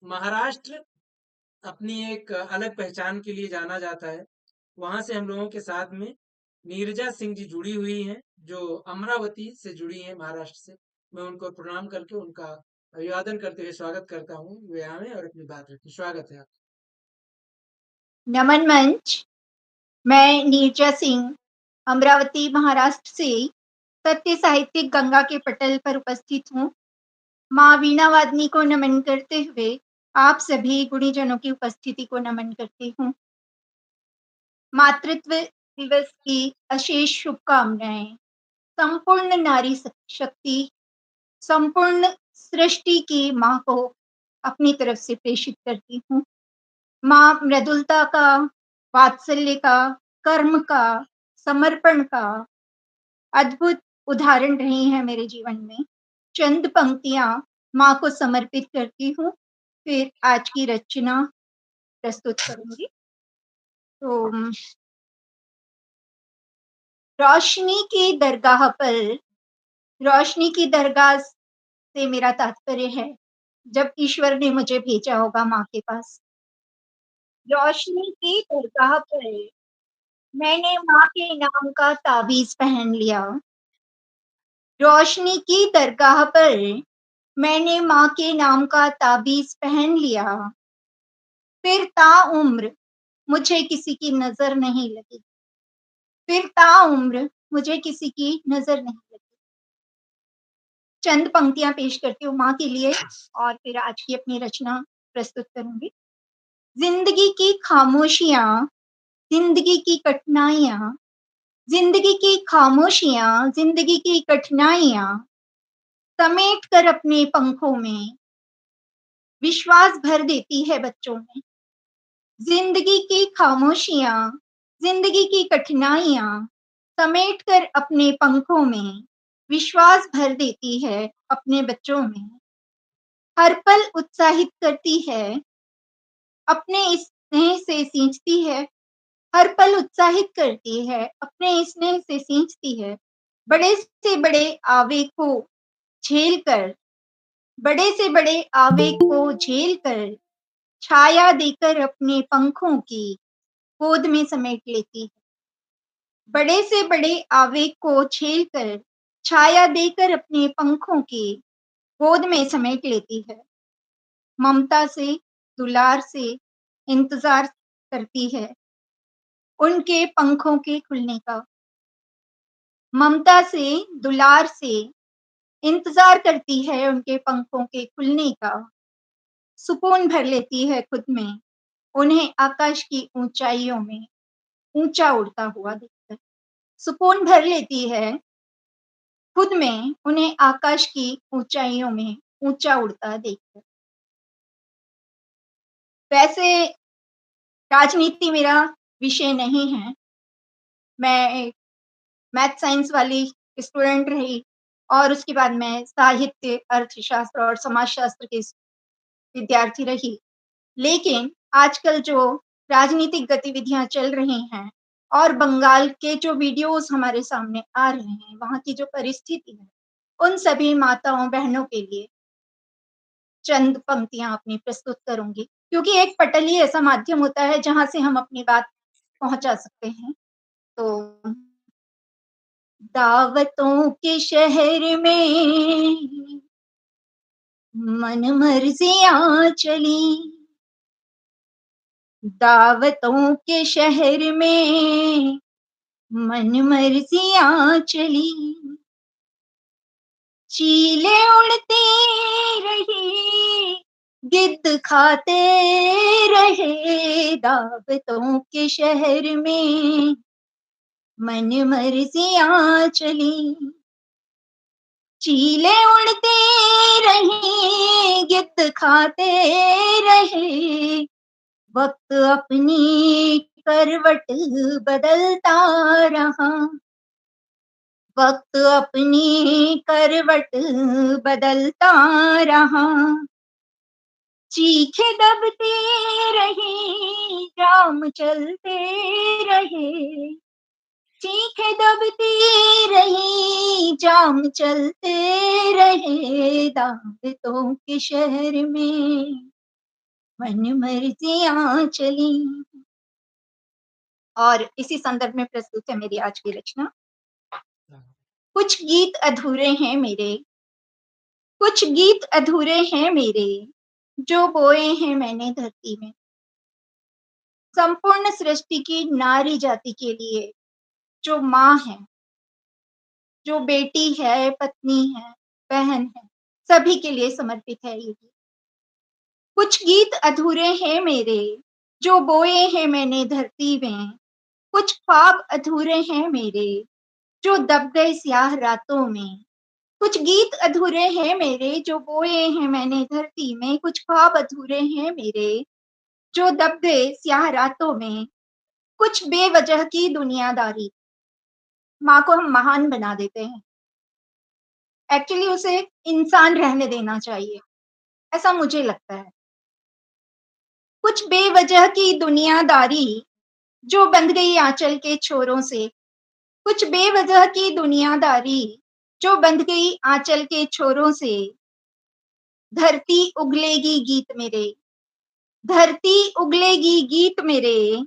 महाराष्ट्र अपनी एक अलग पहचान के लिए जाना जाता है। वहाँ से हम लोगों के साथ में नीरजा सिंह जी जुड़ी हुई हैं, जो अमरावती से जुड़ी हैं महाराष्ट्र से। मैं उनको प्रणाम करके उनका अभिवादन करते हुए स्वागत करता हूँ। वे आएँ और अपनी बात रखें। स्वागत है आपका। नमन मंच। मैं नीरजा सिंह अमरावती महाराष्ट्र से सत्य साहित्यिक गंगा के पटल पर उपस्थित हूँ। माँ वीणा वादनी को नमन करते हुए आप सभी गुणीजनों की उपस्थिति को नमन करती हूँ। मातृत्व दिवस की अशेष शुभकामनाएं संपूर्ण नारी शक्ति, संपूर्ण सृष्टि की माँ को अपनी तरफ से प्रेषित करती हूँ। माँ मृदुलता का, वात्सल्य का, कर्म का, समर्पण का अद्भुत उदाहरण रही है मेरे जीवन में। चंद पंक्तियां माँ को समर्पित करती हूँ, फिर आज की रचना प्रस्तुत करूंगी। तो रोशनी की दरगाह पर, रोशनी की दरगाह से मेरा तात्पर्य है जब ईश्वर ने मुझे भेजा होगा माँ के पास। रोशनी की दरगाह पर मैंने माँ के नाम का ताबीज पहन लिया। रोशनी की दरगाह पर मैंने माँ के नाम का ताबीज पहन लिया। फिर ताउम्र मुझे किसी की नजर नहीं लगी। फिर ताउम्र मुझे किसी की नजर नहीं लगी। चंद पंक्तियां पेश करती हूँ माँ के लिए और फिर आज की अपनी रचना प्रस्तुत करूंगी। जिंदगी की खामोशियां, जिंदगी की कठिनाइयां, जिंदगी की खामोशियां, जिंदगी की कठिनाइयां समेट कर अपने पंखों में विश्वास भर देती है बच्चों में। जिंदगी की खामोशियां, जिंदगी की कठिनाइयां समेट कर अपने पंखों में विश्वास भर देती है अपने बच्चों में। हर पल उत्साहित करती है, अपने स्नेह से सींचती है। हर पल उत्साहित करती है, अपने स्नेह से सींचती है। बड़े से बड़े आवेग को झेल कर, बड़े से बड़े आवेग को झेल कर छाया देकर अपने पंखों की गोद में समेट लेती है। बड़े से बड़े आवेग को झेल कर छाया देकर अपने पंखों की गोद में समेट लेती है। ममता से, दुलार से इंतजार करती है उनके पंखों के खुलने का। ममता से, दुलार से इंतजार करती है उनके पंखों के खुलने का। सुकून भर लेती है खुद में उन्हें आकाश की ऊंचाइयों में ऊंचा उड़ता हुआ देखकर। सुकून भर लेती है खुद में उन्हें आकाश की ऊंचाइयों में ऊंचा उड़ता देखकर। वैसे राजनीति मेरा विषय नहीं है। मैं एक मैथ साइंस वाली स्टूडेंट रही और उसके बाद मैं साहित्य, अर्थशास्त्र और समाजशास्त्र की विद्यार्थी रही। लेकिन आजकल जो राजनीतिक गतिविधियां चल रही हैं और बंगाल के जो वीडियोस हमारे सामने आ रहे हैं, वहाँ की जो परिस्थिति है, उन सभी माताओं बहनों के लिए चंद पंक्तियां अपनी प्रस्तुत करूंगी, क्योंकि एक पटल ही ऐसा माध्यम होता है जहां से हम अपनी बात पहुंचा सकते हैं। तो दावतों के शहर में मन मर्जियां चली, दावतों के शहर में मन मर्जियां चली, चीले उड़ती रही, गिद्ध खाते रहे, दावतों के शहर में मन मर्जियां चली। चीले उड़ते रहे, गिद्ध खाते रहे, वक्त अपनी करवट बदलता रहा, वक्त अपनी करवट बदलता रहा। चीखे दबते रहे, जाम चलते रहे, चीखे दबती रही, जाम चलते रहे, दावतों के शहर में मन मर्जियाँ चली। और इसी संदर्भ में प्रस्तुत है मेरी आज की रचना। हाँ। कुछ गीत अधूरे हैं मेरे, कुछ गीत अधूरे हैं मेरे, जो बोए हैं मैंने धरती में। संपूर्ण सृष्टि की नारी जाति के लिए, जो माँ है, जो बेटी है, पत्नी है, बहन है, सभी के लिए समर्पित है ये गीत। कुछ गीत अधूरे हैं मेरे, जो बोए हैं मैंने धरती में। कुछ ख्वाब अधूरे हैं मेरे, जो दब गए स्याह रातों में। कुछ गीत अधूरे हैं मेरे, जो बोए हैं मैंने धरती में। कुछ ख्वाब अधूरे हैं मेरे, जो दब गए स्याह रातों में। कुछ बेवजह की दुनियादारी, माँ को हम महान बना देते हैं। एक्चुअली उसे इंसान रहने देना चाहिए, ऐसा मुझे लगता है। कुछ बेवजह की दुनियादारी, जो बंध गई आंचल के छोरों से। कुछ बेवजह की दुनियादारी, जो बंध गई आंचल के छोरों से। धरती उगलेगी गीत मेरे, धरती उगलेगी गीत मेरे,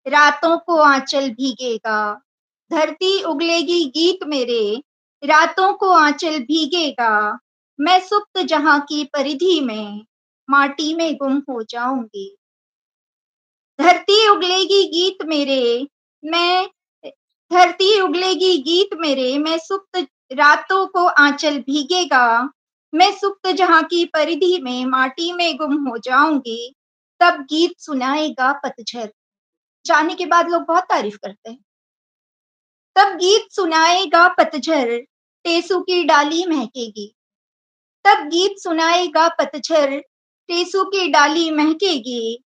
रातों को आंचल भीगेगा। धरती उगलेगी गीत मेरे, रातों को आंचल भीगेगा। मैं सुप्त जहां की परिधि में, माटी में गुम हो जाऊंगी। धरती उगलेगी गीत मेरे, मैं धरती उगलेगी गीत मेरे, मैं सुप्त रातों को आंचल भीगेगा। मैं सुप्त जहां की परिधि में, माटी में गुम हो जाऊंगी। तब गीत सुनाएगा पतझड़। जाने के बाद लोग बहुत तारीफ करते हैं। तब गीत सुनाएगा पतझड़, टेसू की डाली महकेगी। तब गीत सुनाएगा पतझड़, टेसू की डाली महकेगी।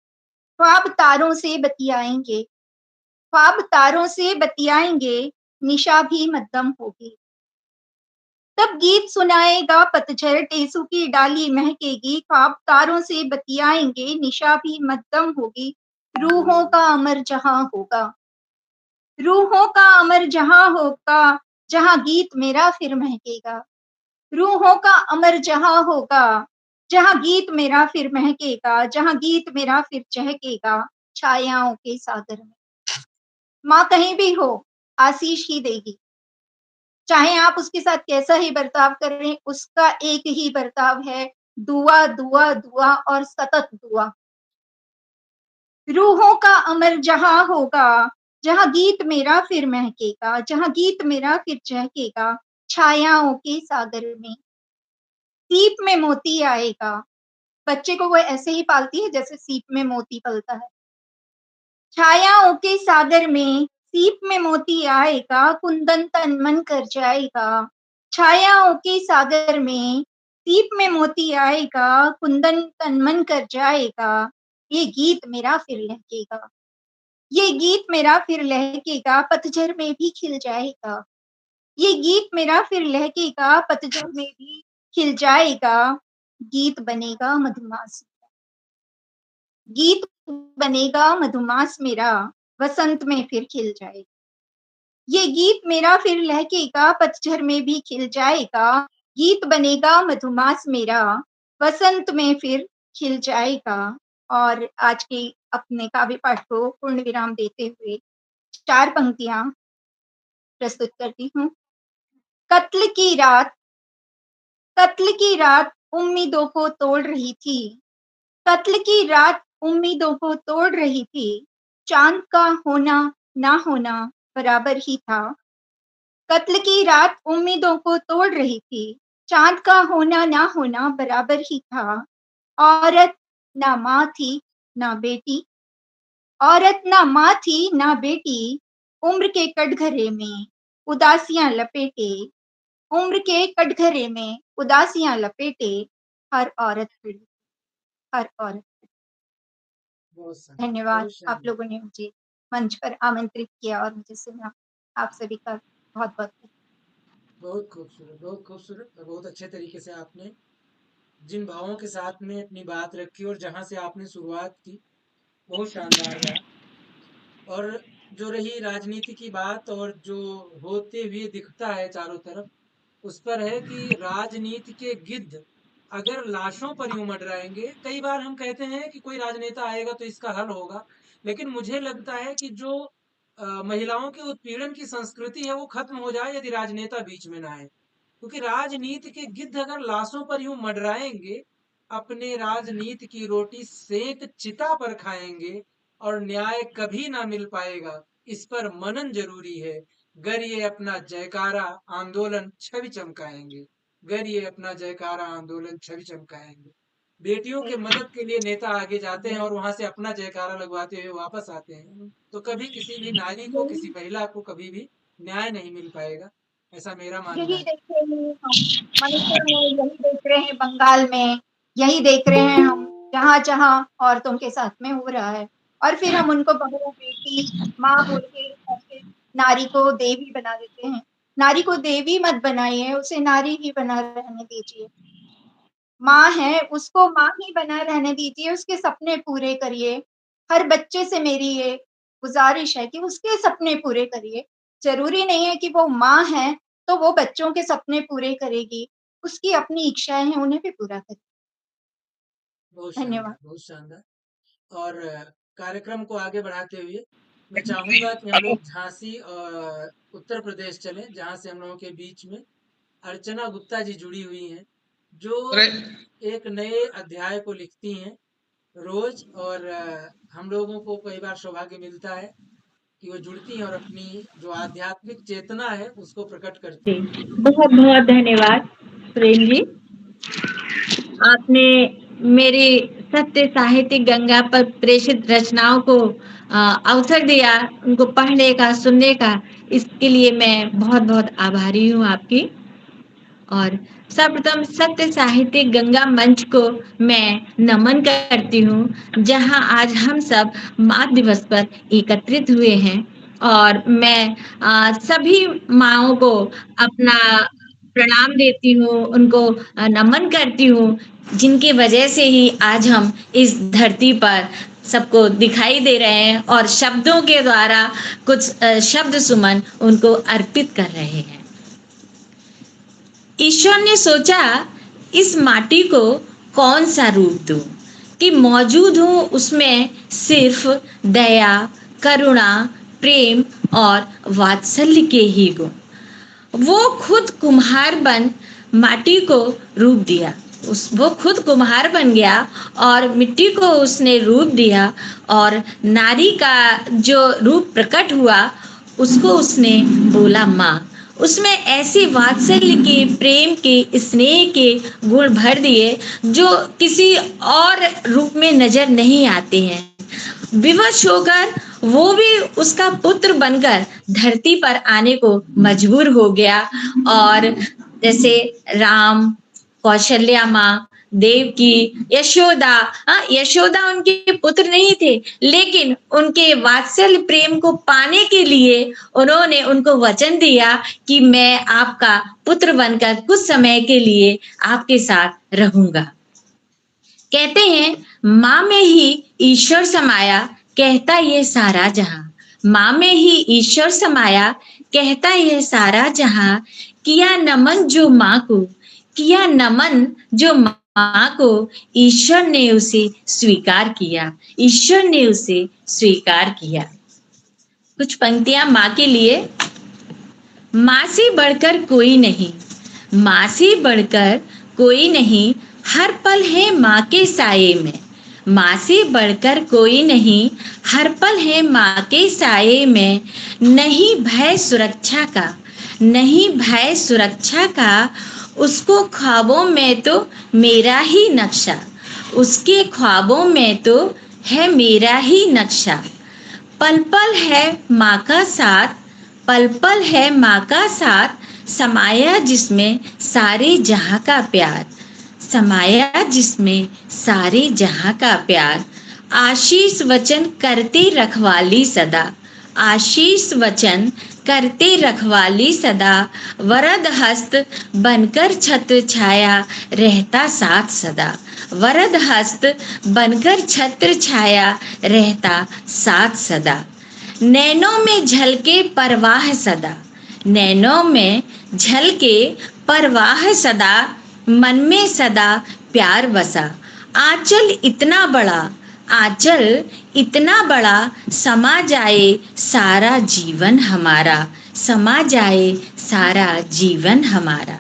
ख्वाब तारों से बतियाएंगे, ख्वाब तारों से बतियाएंगे, निशा भी मध्यम होगी। तब गीत सुनाएगा पतझड़, टेसू की डाली महकेगी। ख्वाब तारों से बतियाएंगे, निशा भी मध्यम होगी। रूहों का अमर जहां होगा, रूहों का अमर जहां होगा, जहां गीत मेरा फिर महकेगा। रूहों का अमर जहां होगा, जहां गीत मेरा फिर महकेगा, जहां गीत मेरा फिर चहकेगा, छायाओं के सागर में। माँ कहीं भी हो, आशीष ही देगी। चाहे आप उसके साथ कैसा ही बर्ताव करें, उसका एक ही बर्ताव है, दुआ दुआ दुआ और सतत दुआ। रूहों का अमर जहां होगा, जहां गीत मेरा फिर महकेगा, जहां गीत मेरा फिर चहकेगा, छायाओं के सागर में। सीप में मोती आएगा, बच्चे को वो ऐसे ही पालती है जैसे सीप में मोती पलता है। छायाओं के सागर में सीप में मोती आएगा, कुंदन तन मन कर जाएगा। छायाओं के सागर में सीप में मोती आएगा, कुंदन तन मन कर जाएगा। ये गीत मेरा फिर लहकेगा, ये गीत मेरा फिर लहकेगा, पतझड़ में भी खिल जाएगा। ये गीत मेरा फिर लहकेगा, पतझड़ में भी खिल जाएगा। गीत बनेगा मधुमास, गीत बनेगा मधुमास मेरा, वसंत में फिर खिल जाएगा। ये गीत मेरा फिर लहकेगा, पतझड़ में भी खिल जाएगा। गीत बनेगा मधुमास मेरा, वसंत में फिर खिल जाएगा। और आज के अपने काव्य पाठ को पूर्ण विराम देते हुए 4 पंक्तियां प्रस्तुत करती हूँ। कत्ल की रात, कत्ल की रात उम्मीदों को तोड़ रही थी। कत्ल की रात उम्मीदों को तोड़ रही थी। चांद का होना ना होना बराबर ही था। कत्ल की रात उम्मीदों को तोड़ रही थी। चांद का होना ना होना बराबर ही था। औरत ना माँ थी ना बेटी, औरत ना माँ थी ना बेटी। उम्र के कटघरे में उदासियां लपेटे, उम्र के कटघरे में उदासियां लपेटे, हर औरत खड़ी, हर औरत। बहुत शानदार, धन्यवाद, बहुत आप शानदार। लोगों ने मुझे मंच पर आमंत्रित किया और मुझे सुना। आप सभी का बहुत-बहुत बहुत खूबसूरत और बहुत अच्छे तरीके से आपने जिन भावों के साथ में अपनी बात रखी और जहाँ से आपने शुरुआत की, बहुत शानदार रहा। और जो रही राजनीति की बात और जो होते हुए दिखता है चारों तरफ, उस पर है कि राजनीति के गिद्ध अगर लाशों पर यूं मंडराएंगे, कई बार हम कहते हैं कि कोई राजनेता आएगा तो इसका हल होगा, लेकिन मुझे लगता है कि जो महिलाओं के उत्पीड़न की संस्कृति है वो खत्म हो जाए यदि राजनेता बीच में ना आए, क्योंकि राजनीति के गिद्ध अगर लाशों पर यूं मंडराएंगे, अपने राजनीति की रोटी सेंक चिता पर खाएंगे और न्याय कभी ना मिल पाएगा, इस पर मनन जरूरी है। गर ये अपना जयकारा आंदोलन छवि चमकाएंगे, गर ये अपना जयकारा आंदोलन छवि चमकाएंगे। बेटियों के मदद के लिए नेता आगे जाते हैं और वहां से अपना जयकारा लगवाते हुए वापस आते हैं, तो कभी किसी भी नारी को, किसी महिला को कभी भी न्याय नहीं मिल पाएगा, ऐसा मेरा मानना यही है। देख रहे हैं हम मणिपुर में, यही देख रहे हैं बंगाल में, यही देख रहे हैं हम जहाँ-जहाँ औरतों के साथ में हो रहा है। और फिर हम उनको बहू, बेटी, माँ बोल के और फिर नारी को देवी बना देते हैं। नारी को देवी मत बनाइए, उसे नारी ही बना रहने दीजिए। माँ है, उसको माँ ही बना रहने दीजिए, उसके सपने पूरे करिए। हर बच्चे से मेरी ये गुज़ारिश है कि उसके सपने पूरे करिए। ज़रूरी नहीं है कि वो माँ है, तो वो बच्चों के सपने पूरे करेगी। उसकी अपनी इच्छाएँ हैं, उन्हें भी पूरा करें। बहुत धन्यवाद। शानदार, बहुत शानदार। और कार्यक्रम को आगे बढ़ाते हुए मैं चाहूंगा कि हम लोग झांसी और उत्तर प्रदेश चलें, जहां से हम लोगों के बीच में अर्चना गुप्ता जी जुड़ी हुई हैं, जो अरे एक नए अध्याय को लिखती हैं रोज। और हम लोगों को कई बार सौभाग्य मिलता है कि वो जुड़ती हैं और अपनी जो आध्यात्मिक चेतना है उसको प्रकट करती जी, हैं। बहुत बहुत धन्यवाद प्रेम जी। आपने मेरी सत्य साहित्यिक गंगा पर प्रेषित रचनाओं को अवसर दिया, उनको पढ़ने का, सुनने का। इसके लिए मैं बहुत बहुत आभारी हूँ आपकी। और सर्वप्रथम सत्य साहित्यिक गंगा मंच को मैं नमन करती हूँ, जहाँ आज हम सब माँ दिवस पर एकत्रित हुए हैं। और मैं सभी माँओं को अपना प्रणाम देती हूँ, उनको नमन करती हूँ, जिनकी वजह से ही आज हम इस धरती पर सबको दिखाई दे रहे हैं और शब्दों के द्वारा कुछ शब्द सुमन उनको अर्पित कर रहे हैं। ईश्वर ने सोचा इस माटी को कौन सा रूप दूं कि मौजूद हो उसमें सिर्फ दया, करुणा, प्रेम और वात्सल्य के ही गुण। वो खुद कुम्हार बन माटी को रूप दिया। वो खुद कुम्हार बन गया और मिट्टी को उसने रूप दिया, और नारी का जो रूप प्रकट हुआ उसको उसने बोला माँ। उसमें ऐसी वात्सल्य के, प्रेम के, स्नेह के गुण भर दिए जो किसी और रूप में नजर नहीं आते हैं। विवश होकर वो भी उसका पुत्र बनकर धरती पर आने को मजबूर हो गया। और जैसे राम, कौशल्या माँ, देवकी, यशोदा, यशोदा उनके पुत्र नहीं थे, लेकिन उनके वात्सल्य प्रेम को पाने के लिए उन्होंने उनको वचन दिया कि मैं आपका पुत्र बनकर कुछ समय के लिए आपके साथ रहूंगा। कहते हैं माँ में ही ईश्वर समाया, कहता ये सारा जहां। माँ में ही ईश्वर समाया, कहता ये सारा जहां। किया नमन जो माँ को, किया नमन जो माँ को, ईश्वर ने उसे स्वीकार किया, ईश्वर ने उसे स्वीकार किया। कुछ पंक्तियां माँ के लिए। माँ से बढ़कर कोई नहीं, माँ से बढ़कर कोई नहीं, हर पल है माँ के साये में। माँ से बढ़कर कोई नहीं, हर पल है माँ के साये में। नहीं भय सुरक्षा का, नहीं भय सुरक्षा का, उसको ख्वाबों में तो मेरा ही नक्शा, उसके ख्वाबों में तो है मेरा ही नक्शा। पल पल है माँ का साथ, पल पल है माँ का साथ, समाया जिसमें सारे जहां का प्यार, समाया जिसमें सारे जहां का प्यार। आशीष वचन करते रखवाली सदा, आशीष वचन करते रखवाली सदा। वरद हस्त बनकर छत्र छाया, रहता साथ सदा। वरद हस्त बनकर छत्र छाया, रहता साथ सदा। नैनों में झलके परवाह सदा, नैनों में झलके परवाह सदा। मन में सदा प्यार बसा। आंचल इतना बड़ा, समा जाए सारा जीवन हमारा, समा जाए सारा जीवन हमारा।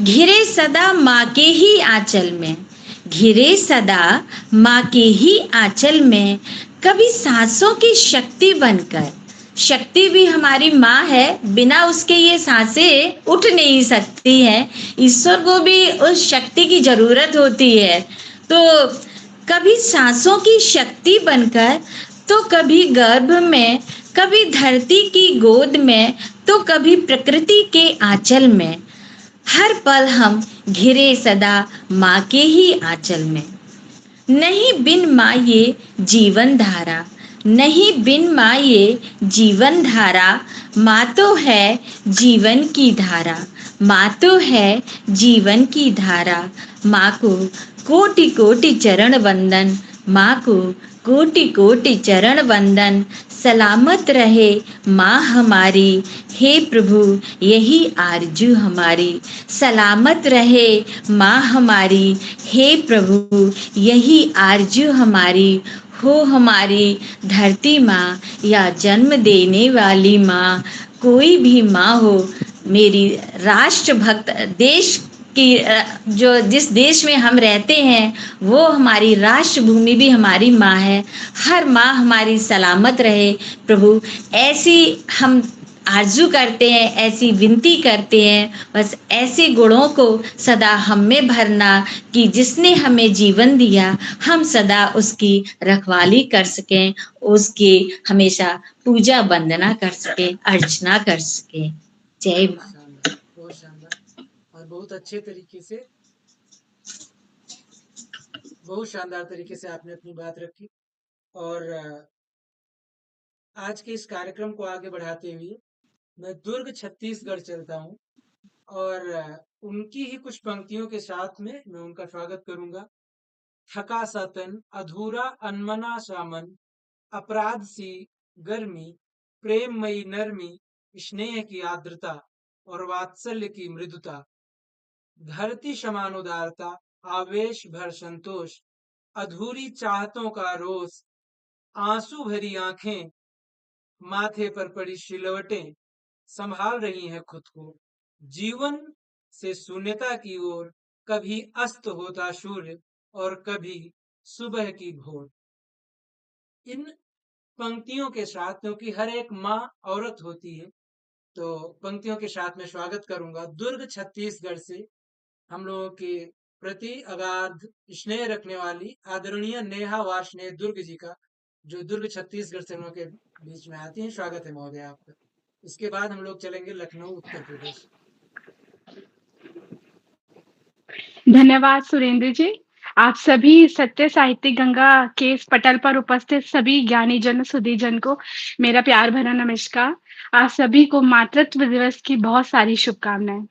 घिरे सदा माँ के ही आंचल में, घिरे सदा माँ के ही आंचल में, कभी सांसों की शक्ति बनकर। शक्ति भी हमारी माँ है, बिना उसके ये सांसें उठ नहीं सकती हैं। ईश्वर को भी उस शक्ति की जरूरत होती है। तो कभी सांसों की शक्ति बनकर, तो कभी गर्भ में, कभी धरती की गोद में, तो कभी प्रकृति के आंचल में। हर पल हम घिरे सदा माँ के ही आंचल में। नहीं बिन माँ ये जीवन धारा, नहीं बिन माँ ये जीवन धारा, माँ तो है जीवन की धारा, माँ तो है जीवन की धारा। माँ को कोटि कोटि चरण वंदन, माँ को कोटि कोटि चरण वंदन। सलामत रहे माँ हमारी, हे प्रभु यही आरजू हमारी। सलामत रहे माँ हमारी, हे प्रभु यही आरजू हमारी। हो हमारी धरती माँ या जन्म देने वाली माँ, कोई भी माँ हो, मेरी राष्ट्रभक्त देश की, जो जिस देश में हम रहते हैं वो हमारी राष्ट्र भूमि भी हमारी माँ है। हर माँ हमारी सलामत रहे प्रभु, ऐसी हम आरजू करते हैं, ऐसी विनती करते हैं। बस ऐसे गुणों को सदा हम में भरना कि जिसने हमें जीवन दिया, हम सदा उसकी रखवाली कर सकें, उसकी हमेशा पूजा वंदना कर सकें, अर्चना कर सकें। जय माँ। शानदार, बहुत शानदार और बहुत अच्छे तरीके से, बहुत शानदार तरीके से आपने अपनी बात रखी। और आज के इस कार्यक्रम को आगे बढ़ाते हुए मैं दुर्ग छत्तीसगढ़ चलता हूँ और उनकी ही कुछ पंक्तियों के साथ में मैं उनका स्वागत करूंगा। थका सा तन, अधूरा अनमना सा मन, अपराध सी गर्मी, प्रेममयी नरमी, स्नेह की आर्द्रता और वात्सल्य की मृदुता, धरती समान उदारता, आवेश भर संतोष, अधूरी चाहतों का रोष, आंसू भरी आंखें, माथे पर पड़ी सिलवटें, संभाल रही हैं खुद को जीवन से शून्यता की ओर। कभी अस्त होता सूर्य और कभी सुबह की भोर। इन पंक्तियों के साथ, क्योंकि हर एक माँ औरत होती है, तो पंक्तियों के साथ मैं स्वागत करूंगा दुर्ग छत्तीसगढ़ से हम लोगों के प्रति अगाध स्नेह रखने वाली आदरणीय नेहा वार्ष्णेय दुर्ग जी का, जो दुर्ग छत्तीसगढ़ से हम लोग के बीच में आती हैं। स्वागत है महोदय आपका। इसके बाद हम लोग चलेंगे लखनऊ उत्तर प्रदेश। धन्यवाद सुरेंद्र जी। आप सभी सत्य साहित्यिक गंगा के इस पटल पर उपस्थित सभी ज्ञानी जन सुधी जन को मेरा प्यार भरा नमस्कार। आप सभी को मातृत्व दिवस की बहुत सारी शुभकामनाएं।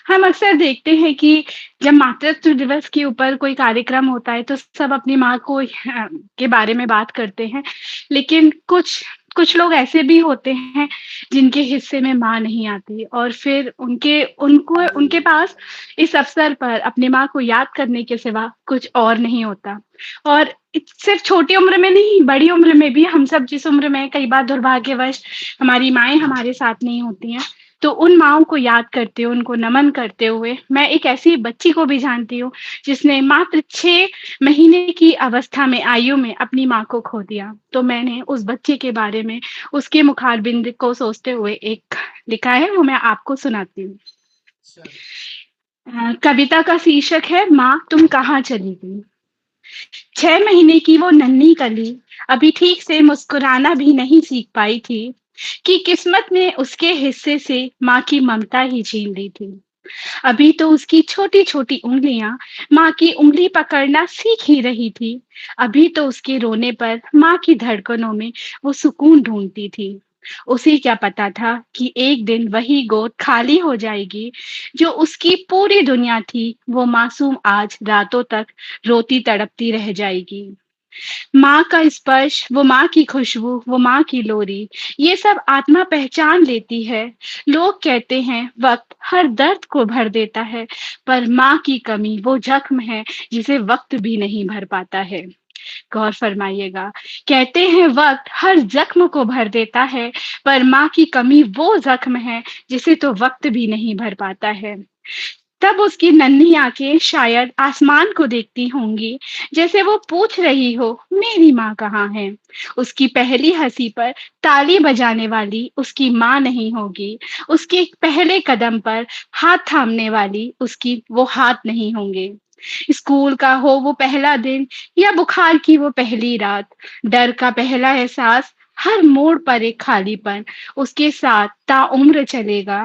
हम अक्सर देखते हैं कि जब मातृत्व दिवस के ऊपर कोई कार्यक्रम होता है तो सब अपनी माँ को के बारे में बात करते हैं, लेकिन कुछ लोग ऐसे भी होते हैं जिनके हिस्से में माँ नहीं आती और फिर उनके पास इस अवसर पर अपनी माँ को याद करने के सिवा कुछ और नहीं होता। और सिर्फ छोटी उम्र में नहीं, बड़ी उम्र में भी हम सब जिस उम्र में कई बार दुर्भाग्यवश हमारी माएँ हमारे साथ नहीं होती हैं, तो उन माँओं को याद करते हुए, उनको नमन करते हुए, मैं एक ऐसी बच्ची को भी जानती हूँ जिसने मात्र 6 महीने की अवस्था में, आयु में अपनी माँ को खो दिया। तो मैंने उस बच्चे के बारे में, उसके मुखारबिंद को सोचते हुए एक लिखा है, वो मैं आपको सुनाती हूँ। कविता का शीर्षक है माँ तुम कहाँ चली गई। 6 महीने की वो नन्ही कली अभी ठीक से मुस्कुराना भी नहीं सीख पाई थी कि किस्मत ने उसके हिस्से से माँ की ममता ही छीन ली थी। अभी तो उसकी छोटी छोटी उंगलियां माँ की उंगली पकड़ना सीख ही रही थी। अभी तो उसके रोने पर माँ की धड़कनों में वो सुकून ढूंढती थी। उसे क्या पता था कि एक दिन वही गोद खाली हो जाएगी जो उसकी पूरी दुनिया थी। वो मासूम आज रातों तक रोती तड़पती रह जाएगी। माँ का स्पर्श, वो माँ की खुशबू, वो माँ की लोरी, ये सब आत्मा पहचान लेती है। लोग कहते हैं वक्त हर दर्द को भर देता है, पर माँ की कमी वो जख्म है जिसे वक्त भी नहीं भर पाता है। गौर फरमाइएगा। कहते हैं वक्त हर जख्म को भर देता है, पर माँ की कमी वो जख्म है जिसे तो वक्त भी नहीं भर पाता है। तब उसकी नन्ही आंखें शायद आसमान को देखती होंगी, जैसे वो पूछ रही हो मेरी माँ कहाँ है। उसकी पहली हंसी पर ताली बजाने वाली उसकी माँ नहीं होगी, उसके पहले कदम पर हाथ थामने वाली उसकी वो हाथ नहीं होंगे। स्कूल का हो वो पहला दिन या बुखार की वो पहली रात, डर का पहला एहसास, हर मोड़ पर एक खालीपन उसके साथ ताउम्र चलेगा।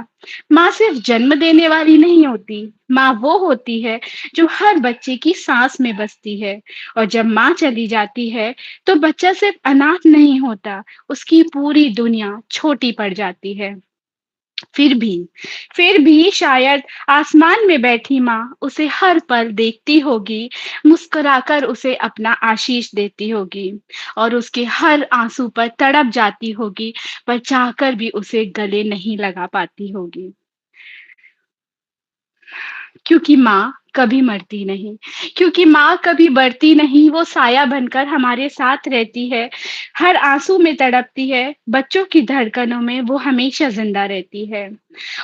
माँ सिर्फ जन्म देने वाली नहीं होती, माँ वो होती है जो हर बच्चे की सांस में बसती है। और जब माँ चली जाती है तो बच्चा सिर्फ अनाथ नहीं होता, उसकी पूरी दुनिया छोटी पड़ जाती है। फिर भी फिर भी शायद आसमान में बैठी माँ उसे हर पल देखती होगी, मुस्कुराकर उसे अपना आशीष देती होगी और उसके हर आंसू पर तड़प जाती होगी, पर चाहकर भी उसे गले नहीं लगा पाती होगी। क्योंकि माँ कभी मरती नहीं, क्योंकि माँ कभी बढ़ती नहीं, वो साया बनकर हमारे साथ रहती है, हर आंसू में तड़पती है, बच्चों की धड़कनों में वो हमेशा जिंदा रहती है।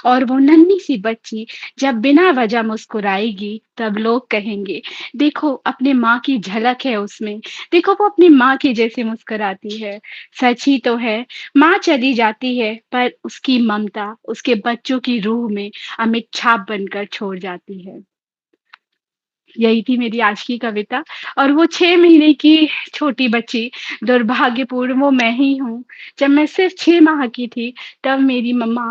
और वो नन्ही सी बच्ची जब बिना वजह मुस्कुराएगी, तब लोग कहेंगे देखो अपने माँ की झलक है उसमें, देखो वो अपनी माँ के जैसे मुस्कुराती है। सच ही तो है, माँ चली जाती है पर उसकी ममता उसके बच्चों की रूह में अमिट छाप बनकर छोड़ जाती है। यही थी मेरी आज की कविता। और वो 6 महीने की छोटी बच्ची, दुर्भाग्यपूर्ण वो मैं ही हूँ। जब मैं सिर्फ 6 माह की थी, तब मेरी मम्मा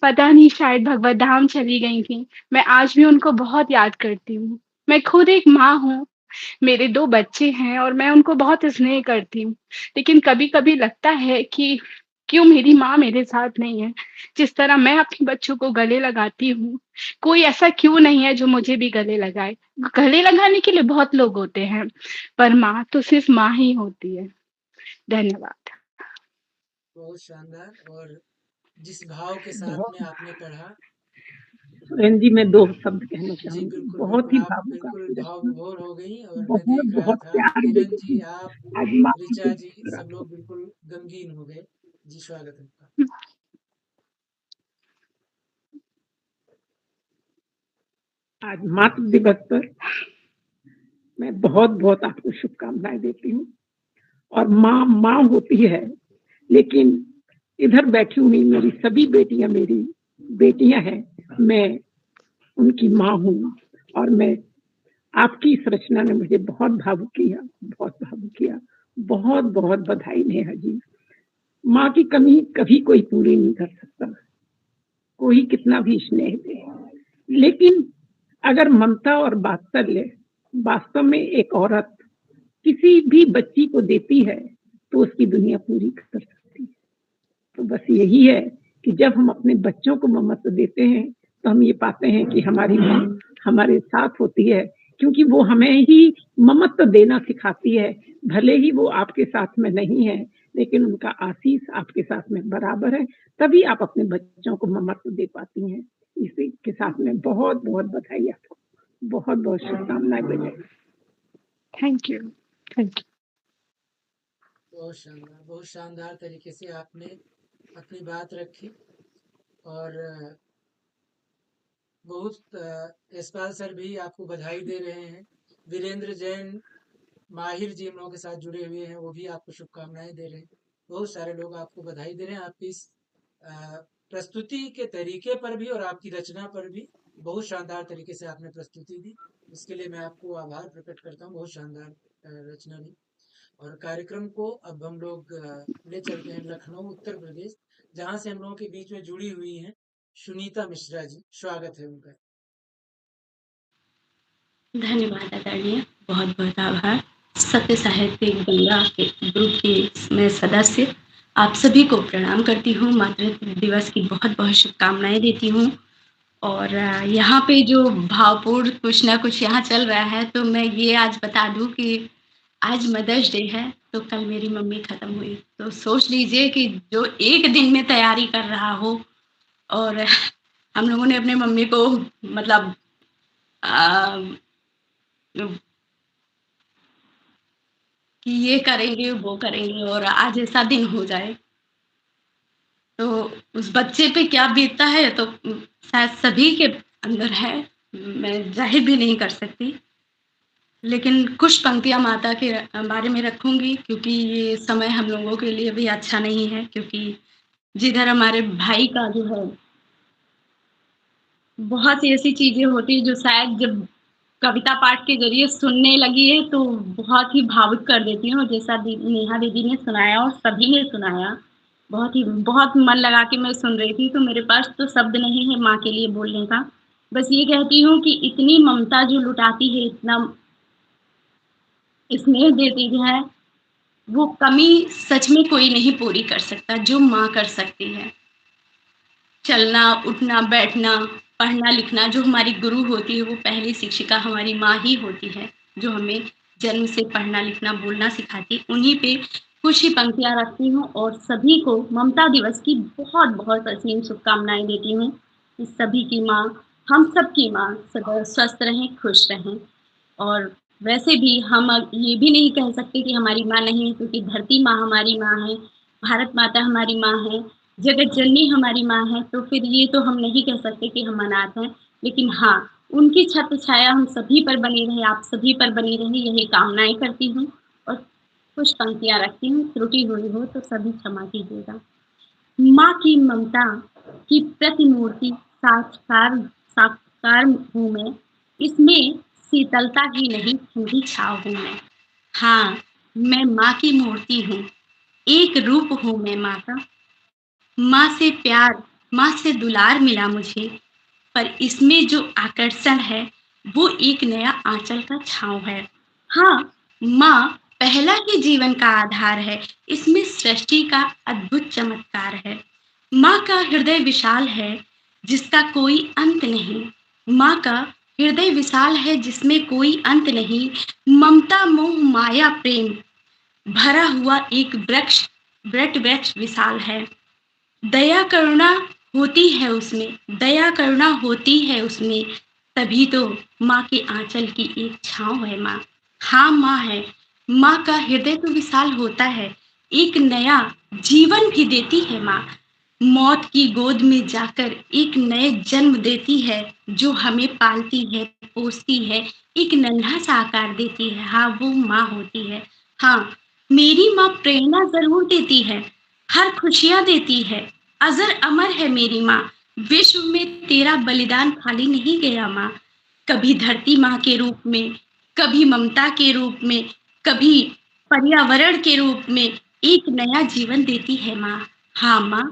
पता नहीं शायद भगवत धाम चली गई थीं। मैं आज भी उनको बहुत याद करती हूँ। मैं खुद एक माँ हूँ, मेरे 2 बच्चे हैं और मैं उनको बहुत स्नेह करती हूँ। लेकिन कभी-कभी लगता है कि क्यों मेरी माँ मेरे साथ नहीं है? जिस तरह मैं अपने बच्चों को गले लगाती हूँ, कोई ऐसा क्यों नहीं है जो मुझे भी गले लगाए? गले लगाने के लिए बहुत लोग होते हैं, पर माँ तो सिर्फ माँ ही होती है। धन्यवाद। बहुत शानदार। और जिस भाव के साथ में बहुत आपने पढ़ा, सुरेंद्र जी, मैं 2 शब्द कहना जी चाहूँगी। बिल्कुल, बहुत बिल्कुल, ही आप भावुक बिल्कुल आपकी भाव रचना, विभोर हो गई और मैं बहुत देख रहा बहुत था प्यार किरण देती जी, थी। आप, आज माँ की ऋचा जी, खुशी सब आपको। लोग बिल्कुल गमगीन हो गए। जी, स्वागत है आपका। आज मातृ दिवस पर मैं बहुत-बहुत आपको शुभकामनाएँ देती हूँ। और माँ, माँ होती है, लेकिन इधर बैठी हुई मेरी सभी बेटियाँ मेरी बेटियाँ हैं। मैं उनकी माँ हूँ और मैं आपकी इस रचना ने मुझे बहुत भावुक किया, बहुत भावुक किया। बहुत-बहुत बधाई नेहा जी। माँ की कमी कभी कोई पूरी नहीं कर सकता, कोई कितना भी स्नेह दे। लेकिन अगर ममता और वात्सल्य वास्तव में एक औरत किसी भी बच्ची को देती है, तो उसकी दुनिया पूरी कर सकती है। तो बस यही है कि जब हम अपने बच्चों को ममत्व देते हैं, तो हम ये पाते हैं कि हमारी माँ हमारे साथ होती है, क्योंकि वो हमें ही ममत्व देना सिखाती है। भले ही वो आपके साथ में नहीं है, लेकिन उनका आशीष आपके साथ में बराबर है, तभी आप अपने बच्चों को ममत्व दे पाती हैं। इसी के साथ में बहुत-बहुत बधाई आपको। बहुत-बहुत शुभकामनाएँ बेटे। Thank you. Thank you. बहुत शानदार तरीके से आपने अपनी बात रखी। और बहुत यशपाल सर भी आपको बधाई दे रहे हैं। वीरेंद्र जैन, माहिर जी हम लोगों के साथ जुड़े हुए हैं, वो भी आपको शुभकामनाएं दे रहे हैं। बहुत सारे लोग आपको बधाई दे रहे हैं आपकी इस प्रस्तुति के तरीके पर भी और आपकी रचना पर भी। बहुत शानदार तरीके से आपने प्रस्तुति दी, इसके लिए मैं आपको आभार प्रकट करता हूँ। बहुत शानदार रचना दी। और कार्यक्रम को अब हम लोग ले चलते हैं लखनऊ, उत्तर प्रदेश, जहाँ से हम लोगों के बीच में जुड़ी हुई हैं सुनीता मिश्रा जी। स्वागत है उनका। धन्यवाद आदरणीय, बहुत बहुत आभार। सत्य साहित्य गंगा के ग्रुप की मैं सदस्य आप सभी को प्रणाम करती हूँ। मातृत्व दिवस की बहुत बहुत शुभकामनाएं देती हूँ। और यहाँ पे जो भावपूर्ण कुछ ना कुछ यहाँ चल रहा है, तो मैं ये आज बता दूँ कि आज मदर्स डे है तो कल मेरी मम्मी खत्म हुई, तो सोच लीजिए कि जो एक दिन में तैयारी कर रहा हो, और हम लोगों ने अपने मम्मी को मतलब कि ये करेंगे वो करेंगे और आज ऐसा दिन हो जाए, तो उस बच्चे पे क्या बीतता है तो शायद सभी के अंदर है, मैं जाहिर भी नहीं कर सकती। लेकिन कुछ पंक्तियाँ माता के बारे में रखूँगी, क्योंकि ये समय हम लोगों के लिए भी अच्छा नहीं है, क्योंकि जिधर हमारे भाई का जो है, बहुत सी ऐसी चीज़ें होती हैं जो शायद जब कविता पाठ के ज़रिए सुनने लगी है तो बहुत ही भावुक कर देती हैं, और जैसा नेहा दीदी ने सुनाया और सभी ने सुनाया, बहुत मन लगा के मैं सुन रही थी, तो मेरे पास तो शब्द नहीं है माँ के लिए बोलने का। बस ये कहती हूँ कि इतनी ममता जो लुटाती है, इतना स्नेह देती है, वो कमी सच में कोई नहीं पूरी कर सकता जो माँ कर सकती है। चलना, उठना, बैठना, पढ़ना, लिखना, जो हमारी गुरु होती है वो पहली शिक्षिका हमारी माँ ही होती है, जो हमें जन्म से पढ़ना, लिखना, बोलना सिखाती है। उन्हीं पे कुछ ही पंक्तियाँ रखती हूँ और सभी को ममता दिवस की बहुत-बहुत असीम शुभकामनाएँ देती हूँ कि सभी की माँ, हम सबकी माँ सदैव स्वस्थ रहें, खुश रहें। और वैसे भी हम ये भी नहीं कह सकते कि हमारी माँ नहीं है, क्योंकि धरती माँ हमारी माँ है, भारत माता हमारी माँ है, जगत जननी हमारी माँ है, तो फिर ये तो हम नहीं कह सकते कि हम अनाथ हैं। लेकिन हाँ, उनकी छत्र छाया हम सभी पर बनी रहे, आप सभी पर बनी रहे, यही कामनाएँ करती हूँ और कुछ पंक्तियाँ रखती हूँ, त्रुटि हुई हो तो सभी क्षमा कीजिएगा। माँ की ममता की प्रतिमूर्ति साक्षात्कार साक्षात्कार हूँ मैं, इसमें शीतलता ही नहीं ठंडी छाँव हूँ मैं। हाँ, मैं माँ की मूर्ति हूँ, एक रूप हूँ मैं माँ का। माँ से प्यार, माँ से दुलार मिला मुझे, पर इसमें जो आकर्षण है वो एक नया आंचल का छाँव है। हाँ, माँ पहला ही जीवन का आधार है, इसमें सृष्टि का अद्भुत चमत्कार है। माँ का हृदय विशाल है, जिसका कोई अंत नहीं। माँ का हृदय विशाल है, जिसमें कोई अंत नहीं। ममता, मोह, माया, प्रेम भरा हुआ एक वृक्ष, वट वृक्ष विशाल है। दया करुणा होती है उसमें, दया करुणा होती है उसमें, तभी तो माँ के आंचल की एक छाँव है माँ। हाँ, माँ है। माँ का हृदय तो विशाल होता है, एक नया जीवन भी देती है माँ। मौत की गोद में जाकर एक नए जन्म देती है, जो हमें पालती है, पोसती है, एक नन्हा सा आकार देती है। हाँ, वो माँ होती है। हाँ, मेरी माँ प्रेरणा ज़रूर देती है, हर खुशियाँ देती है, अजर अमर है मेरी माँ। विश्व में तेरा बलिदान खाली नहीं गया माँ। कभी धरती माँ के रूप में, कभी ममता के रूप में, कभी पर्यावरण के रूप में एक नया जीवन देती है माँ। हाँ, माँ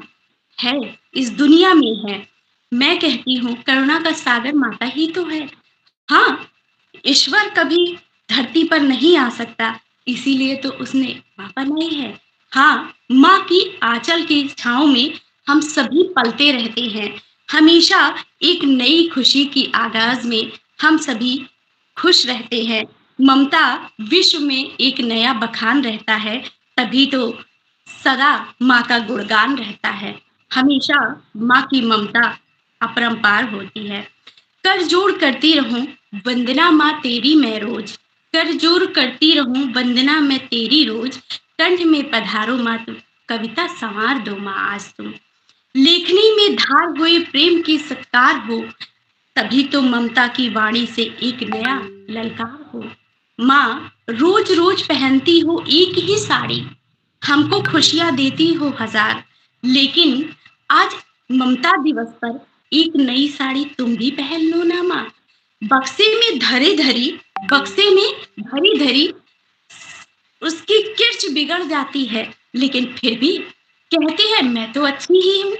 है, इस दुनिया में है। मैं कहती हूँ करुणा का सागर माता ही तो है। हाँ, ईश्वर कभी धरती पर नहीं आ सकता, इसीलिए तो उसने माँ बनाई है। हाँ, माँ की आंचल की छाँव में हम सभी पलते रहते हैं। हमेशा एक नई खुशी की आगाज़ में हम सभी खुश रहते हैं। ममता विश्व में एक नया बखान रहता है, तभी तो सदा माँ का गुणगान रहता है। हमेशा माँ की ममता अपरंपार होती है। कर जोड़ करती रहूं वंदना माँ तेरी मैं रोज, कर जोड़ करती रहूं वंदना मैं तेरी रोज, कंठ में पधारो माँ तुम, कविता संवार दो माँ आज तुम। लेखनी में धार हुए प्रेम की सत्कार हो, तभी तो ममता की वाणी से एक नया ललकार हो। माँ रोज रोज पहनती हो एक ही साड़ी, हमको खुशियाँ देती हो हजार, लेकिन आज ममता दिवस पर एक नई साड़ी तुम भी पहन लो ना माँ। बक्से में धरी धरी, बक्से में धरी धरी उसकी किर्च बिगड़ जाती है, लेकिन फिर भी कहती है मैं तो अच्छी ही हूँ।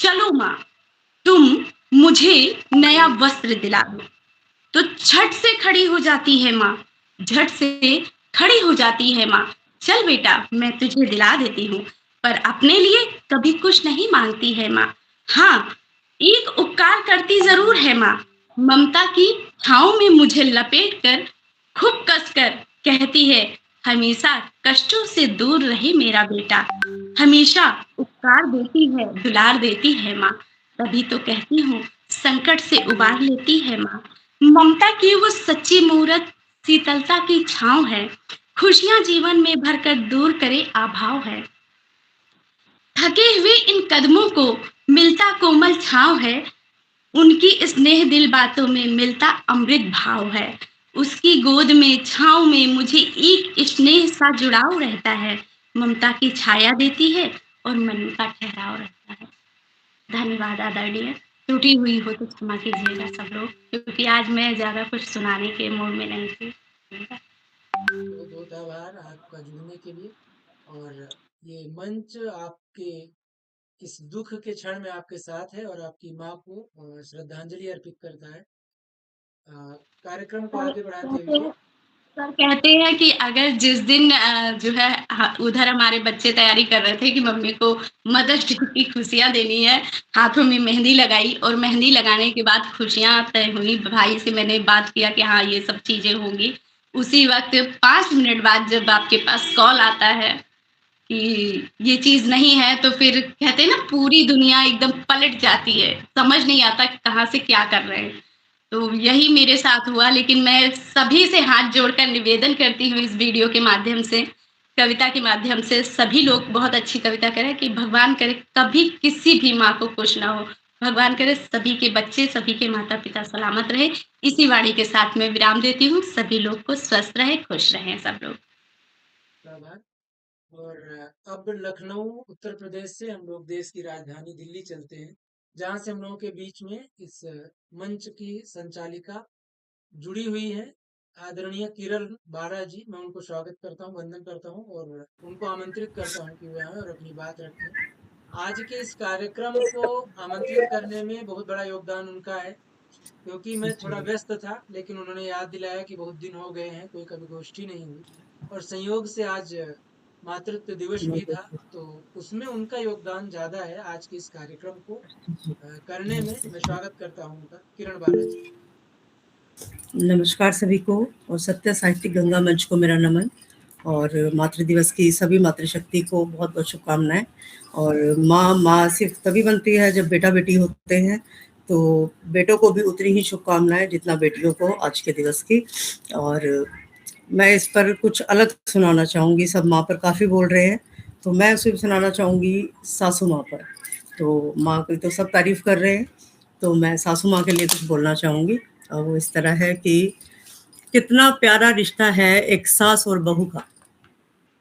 चलो माँ, तुम मुझे नया वस्त्र दिला दो। तो झट से खड़ी हो जाती है माँ, झट से खड़ी हो जाती है माँ। चल बेटा, मैं तुझे दिला देती हूँ, पर अपने लिए कभी कुछ नहीं मांगती है माँ। हाँ, एक उपकार करती जरूर है माँ, ममता की छाँव में मुझे लपेट कर खूब कसकर कहती है हमेशा कष्टों से दूर रहे मेरा बेटा, हमेशा उपकार देती है, दुलार देती है माँ, तभी तो कहती हूँ संकट से उबार लेती है माँ। ममता की वो सच्ची मूरत शीतलता की छाँव है, खुशियाँ जीवन में भरकर दूर करे अभाव है। थके हुए इन कदमों को मिलता कोमल छाँव है, उनकी स्नेह दिल बातों में मिलता अमृत भाव है। उसकी गोद में छाँव में मुझे एक स्नेह सा जुड़ाव रहता है, ममता की छाया देती है और मन का ठहराव रहता है। धन्यवाद आदरणीय। टूटी हुई हो तो क्षमा कीजिएगा सब लोग, क्योंकि आज मैं ज़्यादा कुछ सुनाने के मूड में नहीं थी। बहुत बहुत आभार आपका जुड़ने के लिए। और ये मंच आपके इस दुख के क्षण में आपके साथ है और आपकी माँ को श्रद्धांजलि अर्पित करता है। कार्यक्रम को आगे बढ़ाते हुए सर कहते हैं कि अगर जिस दिन जो है उधर हमारे बच्चे तैयारी कर रहे थे कि मम्मी को मदर्स डे की खुशियाँ देनी है, हाथों में मेहंदी लगाई और मेहंदी लगाने के बाद खुशियाँ तय हुई। भाई से मैंने बात किया कि हाँ ये सब चीज़ें होंगी। उसी वक्त 5 मिनट बाद जब आपके पास कॉल आता है कि ये चीज़ नहीं है, तो फिर कहते हैं ना पूरी दुनिया एकदम पलट जाती है, समझ नहीं आता कि कहाँ से क्या कर रहे हैं। तो यही मेरे साथ हुआ, लेकिन मैं सभी से हाथ जोड़कर निवेदन करती हूँ इस वीडियो के माध्यम से, कविता के माध्यम से, सभी लोग बहुत अच्छी कविता करें कि भगवान करे कभी किसी भी माँ को कुछ ना हो, भगवान करे सभी के बच्चे, सभी के माता-पिता सलामत रहे। इसी वाणी के साथ मैं विराम देती हूँ। सभी लोग को स्वस्थ रहें, खुश रहें सब लोग। आभार। और अब लखनऊ उत्तर प्रदेश से हम लोग देश की राजधानी दिल्ली चलते हैं, जहाँ से हम लोगों के बीच में इस मंच की संचालिका जुड़ी हुई है, आदरणीय किरण बारा जी। मैं उनको स्वागत करता हूँ, वंदन करता हूँ और उनको आमंत्रित करता हूँ कि वे आएं और अपनी बात रखें। आज के इस कार्यक्रम को आमंत्रित करने में बहुत बड़ा योगदान उनका है, क्योंकि मैं थोड़ा व्यस्त था, लेकिन उन्होंने याद दिलाया कि बहुत दिन हो गए हैं, कोई कभी गोष्ठी नहीं हुई और संयोग से आज मातृत्व दिवस भी था, तो उसमें उनका योगदान ज़्यादा है आज के इस कार्यक्रम को करने में। मैं स्वागत करता हूँ उनका। किरण बाला जी। नमस्कार सभी को और सत्य साहित्यिक गंगा मंच को मेरा नमन और मातृ दिवस की सभी मातृशक्ति को बहुत बहुत शुभकामनाएं। और माँ सिर्फ तभी बनती है जब बेटा बेटी होते हैं, तो बेटों को भी उतनी ही शुभकामनाएं जितना बेटियों को आज के दिवस की। और मैं इस पर कुछ अलग सुनाना चाहूँगी। सब माँ पर काफ़ी बोल रहे हैं, तो मैं सिर्फ सुनाना चाहूँगी सासू माँ पर। तो माँ की तो सब तारीफ कर रहे हैं, तो मैं सासू माँ के लिए कुछ बोलना चाहूँगी। और वो इस तरह है कि कितना प्यारा रिश्ता है एक सास और बहू का,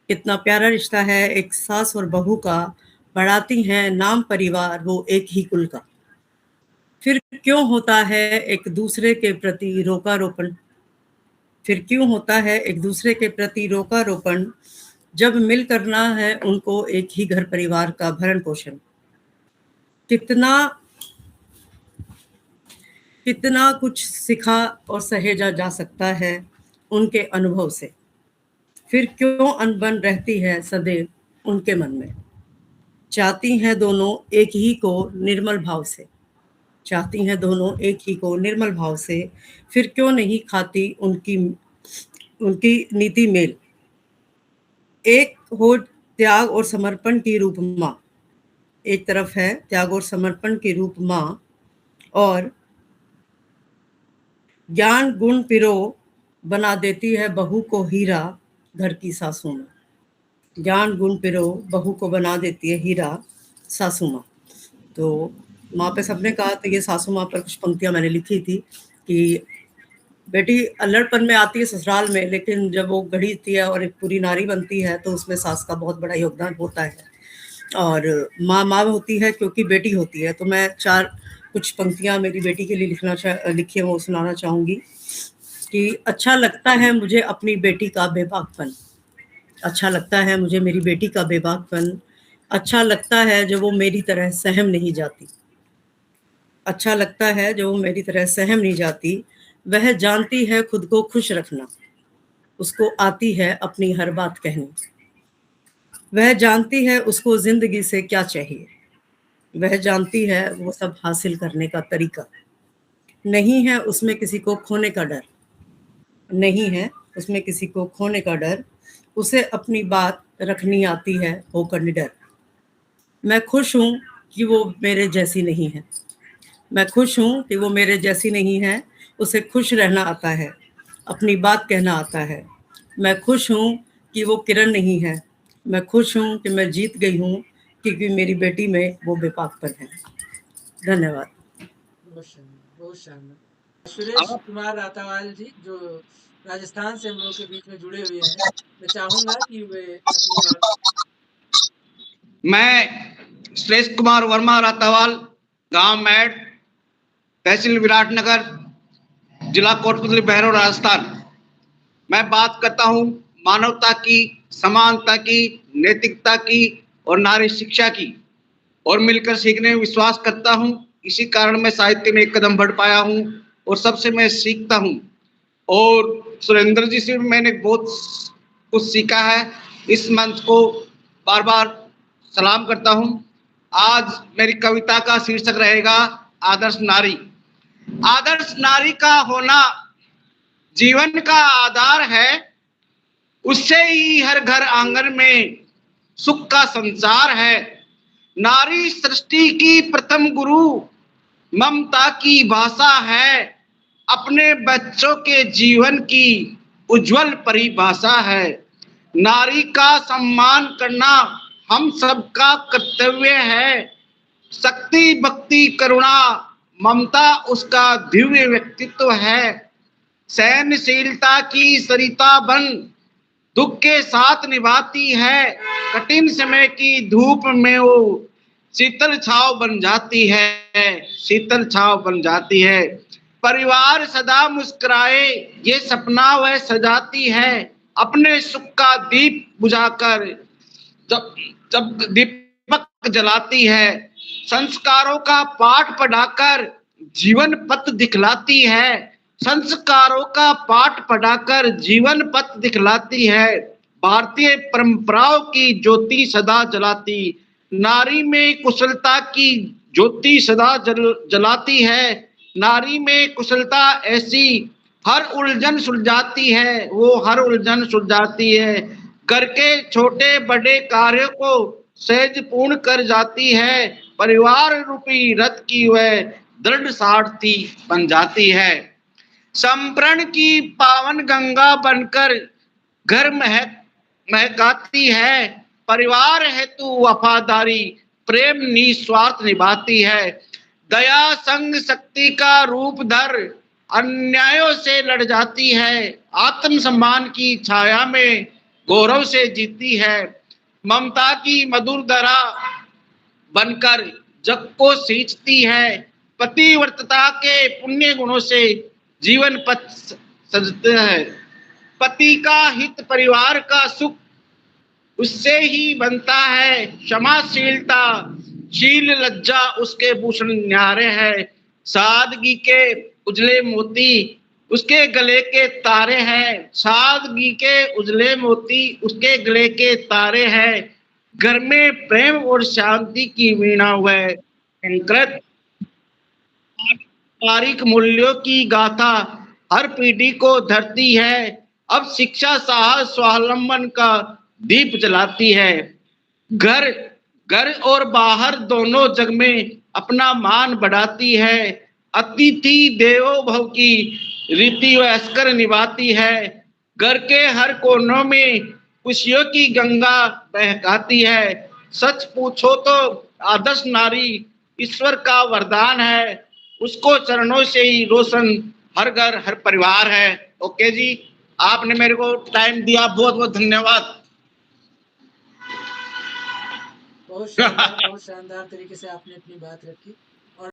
कितना प्यारा रिश्ता है एक सास और बहू का, बढ़ाती हैं नाम परिवार वो एक ही कुल का। फिर क्यों होता है एक दूसरे के प्रति रोकारोपण, फिर क्यों होता है एक दूसरे के प्रति रोकारोपण, जब मिल करना है उनको एक ही घर परिवार का भरण पोषण। कितना कुछ सिखा और सहेजा जा सकता है उनके अनुभव से, फिर क्यों अनबन रहती है सदैव उनके मन में। चाहती हैं दोनों एक ही को निर्मल भाव से, चाहती हैं दोनों एक ही को निर्मल भाव से, फिर क्यों नहीं खाती उनकी नीति मेल। एक हो त्याग और समर्पण की रूप माँ, एक तरफ है त्याग और समर्पण की रूप माँ, और ज्ञान गुण पिरो बना देती है बहू को हीरा घर की सासू माँ। ज्ञान गुण पिरो बहू को बना देती है हीरा सासू माँ। तो माँ पे सबने कहा, तो ये सासू माँ पर कुछ पंक्तियां मैंने लिखी थी कि बेटी अल्लड़पन में आती है ससुराल में, लेकिन जब वो गढ़ीती है और एक पूरी नारी बनती है तो उसमें सास का बहुत बड़ा योगदान होता है। और माँ होती है क्योंकि बेटी होती है। तो मैं कुछ पंक्तियां मेरी बेटी के लिए लिखी है, वो सुनाना चाहूँगी कि अच्छा लगता है मुझे अपनी बेटी का बेबाकपन, अच्छा लगता है मुझे मेरी बेटी का बेबाकपन, अच्छा लगता है जब वो मेरी तरह सहम नहीं जाती, अच्छा लगता है जो वो मेरी तरह सहम नहीं जाती। वह जानती है खुद को खुश रखना, उसको आती है अपनी हर बात कहनी। वह जानती है उसको जिंदगी से क्या चाहिए, वह जानती है वो सब हासिल करने का तरीका। नहीं है उसमें किसी को खोने का डर, नहीं है उसमें किसी को खोने का डर, उसे अपनी बात रखनी आती है होकर निडर। मैं खुश हूँ कि वो मेरे जैसी नहीं है, मैं खुश हूँ कि वो मेरे जैसी नहीं है, उसे खुश रहना आता है, अपनी बात कहना आता है। मैं खुश हूँ कि वो किरण नहीं है, मैं खुश हूँ कि मैं जीत गई हूँ, क्योंकि मेरी बेटी में वो बेपाकपन है। धन्यवाद। बहुत शानदार, बहुत शानदार। सुरेश कुमार रातावाल जी जो राजस्थान से हम लोगों के बीच में जुड़े हुए हैं, मैं चाहूंगा कि वे अपनी बात। मैं सुरेश कुमार वर्मा रातावाल, गांव मैड, तहसील विराटनगर, जिला कोटपुतली, बहरौल, राजस्थान। मैं बात करता हूं मानवता की, समानता की, नैतिकता की और नारी शिक्षा की, और मिलकर सीखने में विश्वास करता हूं। इसी कारण मैं साहित्य में एक कदम बढ़ पाया हूं और सबसे मैं सीखता हूं। और सुरेंद्र जी से मैंने बहुत कुछ सीखा है। इस मंच को बार बार सलाम करता हूं। आज मेरी कविता का शीर्षक रहेगा आदर्श नारी। आदर्श नारी का होना जीवन का आधार है, उससे ही हर घर आंगन में सुख का संसार है। नारी सृष्टि की प्रथम गुरु, ममता की भाषा है, अपने बच्चों के जीवन की उज्जवल परिभाषा है। नारी का सम्मान करना हम सबका कर्तव्य है। शक्ति, भक्ति, करुणा, ममता उसका दिव्य व्यक्तित्व है। सहनशीलता की सरिता बन दुख के साथ निभाती है। कठिन समय की धूप में वो शीतल छाव बन जाती है, शीतल छाव बन जाती है। परिवार सदा मुस्कुराए ये सपना वह सजाती है, अपने सुख का दीप बुझाकर जब जब दीपक जलाती है। संस्कारों का पाठ पढ़ाकर जीवन पथ दिखलाती है, संस्कारों का पाठ पढ़ाकर जीवन पथ दिखलाती है। भारतीय परंपराओं की ज्योति सदा जलाती, नारी में कुशलता की ज्योति सदा जलाती है। नारी में कुशलता ऐसी हर उलझन सुलझाती है, वो हर उलझन सुलझाती है। घर के छोटे बड़े कार्यों को सहज पूर्ण कर जाती है। परिवार रूपी रथ की वह दृढ़ सारथी बन जाती है। संप्रण की पावन गंगा बनकर घर महकाती है। परिवार हेतु वफादारी प्रेम निस्वार्थ निभाती है। दया संग शक्ति का रूप धर अन्यायों से लड़ जाती है। आत्मसम्मान की छाया में गौरव से जीती है। ममता की मधुर धारा बनकर जग को सींचती है। पतिव्रता के पुण्य गुणों से जीवन पथ सजते हैं। पति का हित परिवार का सुख उससे ही बनता है। क्षमाशीलता शील लज्जा उसके भूषण न्यारे है। सादगी के उजले मोती उसके गले के तारे हैं। सादगी के उजले मोती उसके गले के तारे हैं। घर में प्रेम और शांति की वीणा वह कंकृत पारिक मूल्यों की गाथा हर पीढ़ी को धरती है। अब शिक्षा साहस स्वावलंबन का दीप जलाती है। घर घर और बाहर दोनों जग में अपना मान बढ़ाती है। अतिथि देवो भव की रीति व अस्कर निभाती है। घर के हर कोनों में खुशियों की गंगा बहकाती है। सच पूछो तो आदर्श नारी ईश्वर का वरदान है। उसको चरणों से ही रोशन हर घर हर परिवार है। ओके जी, आपने मेरे को टाइम दिया, बहुत बहुत धन्यवाद। बहुत शानदार तरीके से आपने अपनी बात रखी।